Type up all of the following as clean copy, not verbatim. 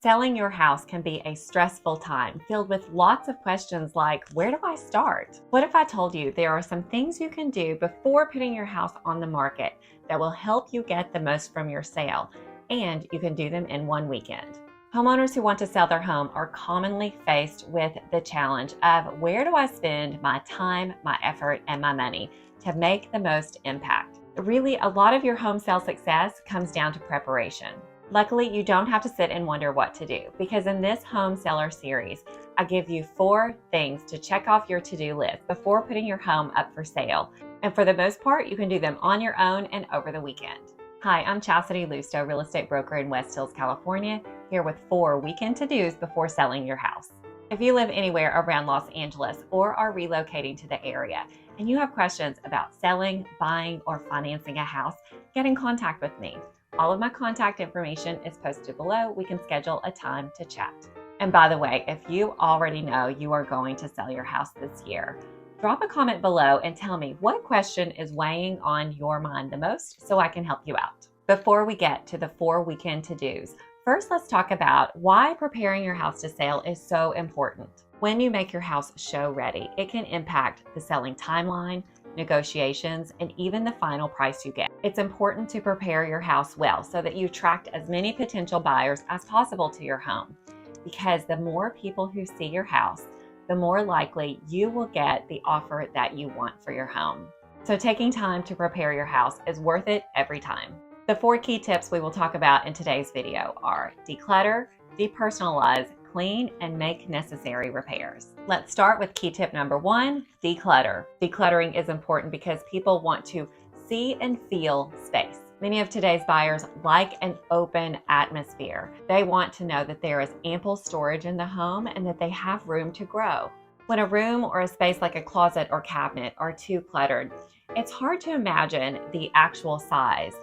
Selling your house can be a stressful time filled with lots of questions like, where do I start? What if I told you there are some things you can do before putting your house on the market that will help you get the most from your sale, and you can do them in one weekend? Homeowners who want to sell their home are commonly faced with the challenge of, where do I spend my time, my effort, and my money to make the most impact? Really, a lot of your home sale success comes down to preparation. Luckily, you don't have to sit and wonder what to do, because in this home seller series, I give you 4 things to check off your to-do list before putting your home up for sale. And for the most part, you can do them on your own and over the weekend. Hi, I'm Chastity Lusto, real estate broker in West Hills, California, here with 4 weekend to-dos before selling your house. If you live anywhere around Los Angeles or are relocating to the area, and you have questions about selling, buying, or financing a house, get in contact with me. All of my contact information is posted below. We can schedule a time to chat. And by the way, if you already know you are going to sell your house this year, drop a comment below and tell me what question is weighing on your mind the most so I can help you out. Before we get to the 4 weekend to-dos, first let's talk about why preparing your house to sale is so important. When you make your house show ready, it can impact the selling timeline, negotiations, and even the final price you get. It's important to prepare your house well so that you attract as many potential buyers as possible to your home, because the more people who see your house, the more likely you will get the offer that you want for your home. So taking time to prepare your house is worth it every time. The 4 key tips we will talk about in today's video are declutter, depersonalize, clean, and make necessary repairs. Let's start with key tip number 1, declutter. Decluttering is important because people want to see and feel space. Many of today's buyers like an open atmosphere. They want to know that there is ample storage in the home and that they have room to grow. When a room or a space like a closet or cabinet are too cluttered, it's hard to imagine the actual size,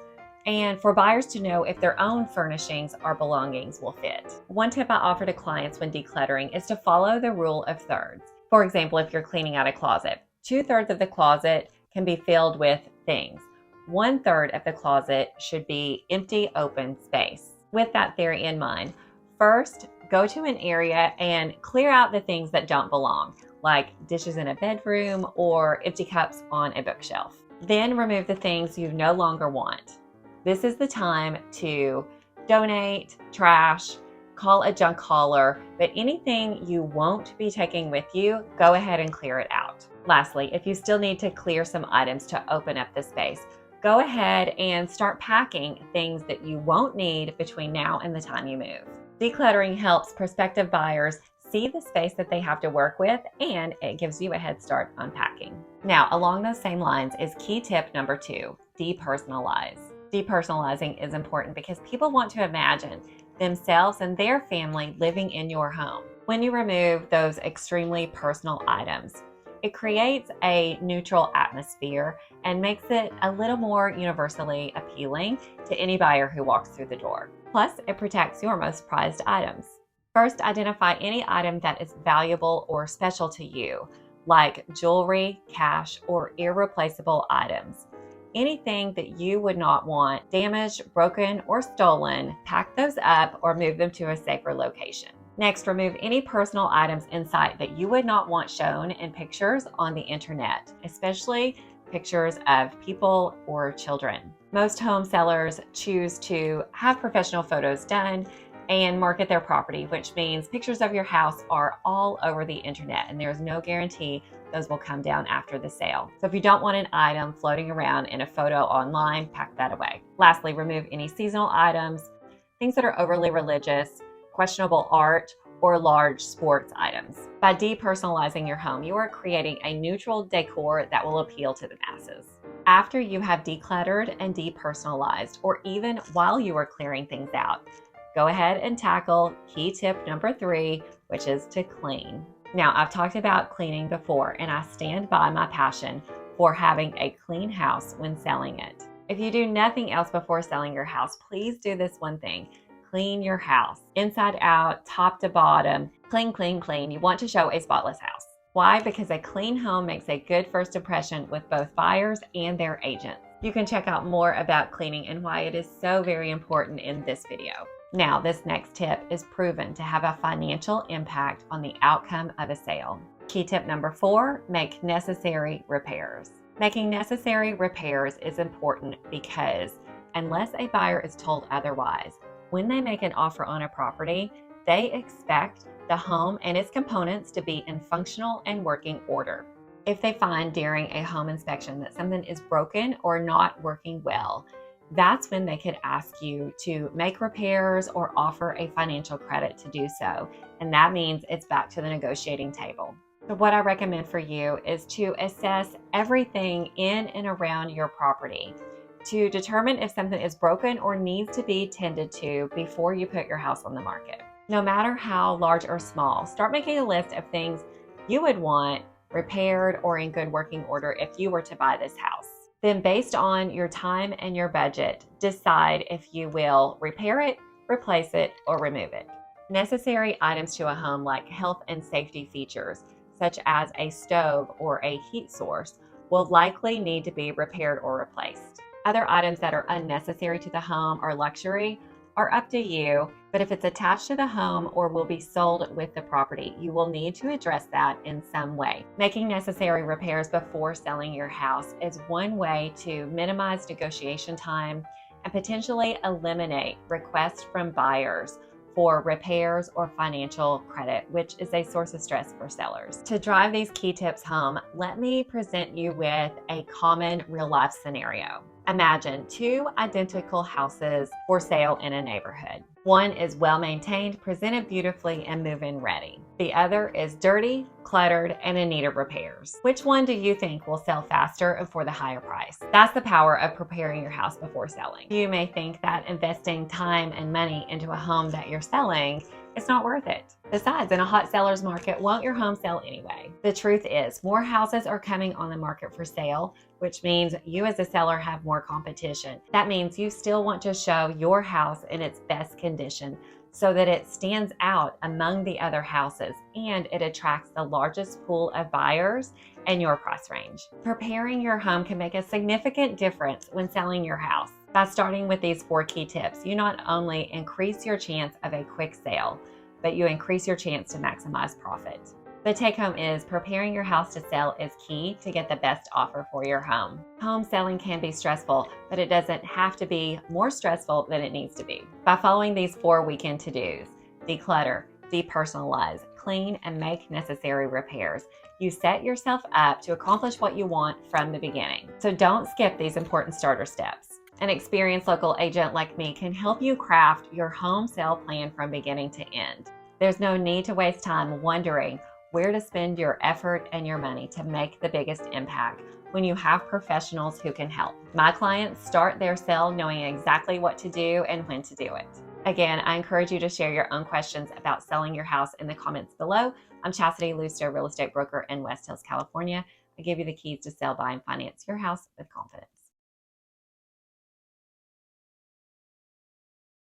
and for buyers to know if their own furnishings or belongings will fit. One tip I offer to clients when decluttering is to follow the rule of thirds. For example, if you're cleaning out a closet, 2/3 of the closet can be filled with things. 1/3 of the closet should be empty, open space. With that theory in mind, first, go to an area and clear out the things that don't belong, like dishes in a bedroom or empty cups on a bookshelf. Then remove the things you no longer want. This is the time to donate, trash, call a junk hauler, but anything you won't be taking with you, go ahead and clear it out. Lastly, if you still need to clear some items to open up the space, go ahead and start packing things that you won't need between now and the time you move. Decluttering helps prospective buyers see the space that they have to work with, and it gives you a head start on packing. Now, along those same lines is key tip number 2, depersonalize. Depersonalizing is important because people want to imagine themselves and their family living in your home. When you remove those extremely personal items, it creates a neutral atmosphere and makes it a little more universally appealing to any buyer who walks through the door. Plus, it protects your most prized items. First, identify any item that is valuable or special to you, like jewelry, cash, or irreplaceable items. Anything that you would not want damaged, broken, or stolen, pack those up or move them to a safer location. Next, remove any personal items in sight that you would not want shown in pictures on the internet, especially pictures of people or children. Most home sellers choose to have professional photos done and market their property, which means pictures of your house are all over the internet, and there's no guarantee those will come down after the sale. So if you don't want an item floating around in a photo online, pack that away. Lastly, remove any seasonal items, things that are overly religious, questionable art, or large sports items. By depersonalizing your home, you are creating a neutral decor that will appeal to the masses. After you have decluttered and depersonalized, or even while you are clearing things out, go ahead and tackle key tip number 3, which is to clean. Now, I've talked about cleaning before, and I stand by my passion for having a clean house when selling it. If you do nothing else before selling your house, please do this one thing. Clean your house. Inside out, top to bottom. Clean, clean, clean. You want to show a spotless house. Why? Because a clean home makes a good first impression with both buyers and their agents. You can check out more about cleaning and why it is so very important in this video. Now, this next tip is proven to have a financial impact on the outcome of a sale. Key tip number 4, make necessary repairs. Making necessary repairs is important because unless a buyer is told otherwise, when they make an offer on a property, they expect the home and its components to be in functional and working order. If they find during a home inspection that something is broken or not working well, that's when they could ask you to make repairs or offer a financial credit to do so. And that means it's back to the negotiating table. So what I recommend for you is to assess everything in and around your property to determine if something is broken or needs to be tended to before you put your house on the market. No matter how large or small, start making a list of things you would want repaired or in good working order if you were to buy this house. Then based on your time and your budget, decide if you will repair it, replace it, or remove it. Necessary items to a home like health and safety features, such as a stove or a heat source, will likely need to be repaired or replaced. Other items that are unnecessary to the home or luxury are up to you, but if it's attached to the home or will be sold with the property, you will need to address that in some way. Making necessary repairs before selling your house is one way to minimize negotiation time and potentially eliminate requests from buyers for repairs or financial credit, which is a source of stress for sellers. To drive these key tips home, let me present you with a common real-life scenario. Imagine 2 identical houses for sale in a neighborhood. One is well-maintained, presented beautifully, and move-in ready. The other is dirty, cluttered, and in need of repairs. Which one do you think will sell faster and for the higher price? That's the power of preparing your house before selling. You may think that investing time and money into a home that you're selling is not worth it. Besides, in a hot seller's market, won't your home sell anyway? The truth is, more houses are coming on the market for sale, which means you as a seller have more competition. That means you still want to show your house in its best condition so that it stands out among the other houses and it attracts the largest pool of buyers in your price range. Preparing your home can make a significant difference when selling your house. By starting with these 4 key tips, you not only increase your chance of a quick sale, but you increase your chance to maximize profit. The take home is preparing your house to sell is key to get the best offer for your home. Home selling can be stressful, but it doesn't have to be more stressful than it needs to be. By following these 4 weekend to-dos, declutter, depersonalize, clean, and make necessary repairs, you set yourself up to accomplish what you want from the beginning. So don't skip these important starter steps. An experienced local agent like me can help you craft your home sale plan from beginning to end. There's no need to waste time wondering where to spend your effort and your money to make the biggest impact when you have professionals who can help. My clients start their sale knowing exactly what to do and when to do it. Again, I encourage you to share your own questions about selling your house in the comments below. I'm Chastity Lusto, real estate broker in West Hills, California. I give you the keys to sell, buy, and finance your house with confidence.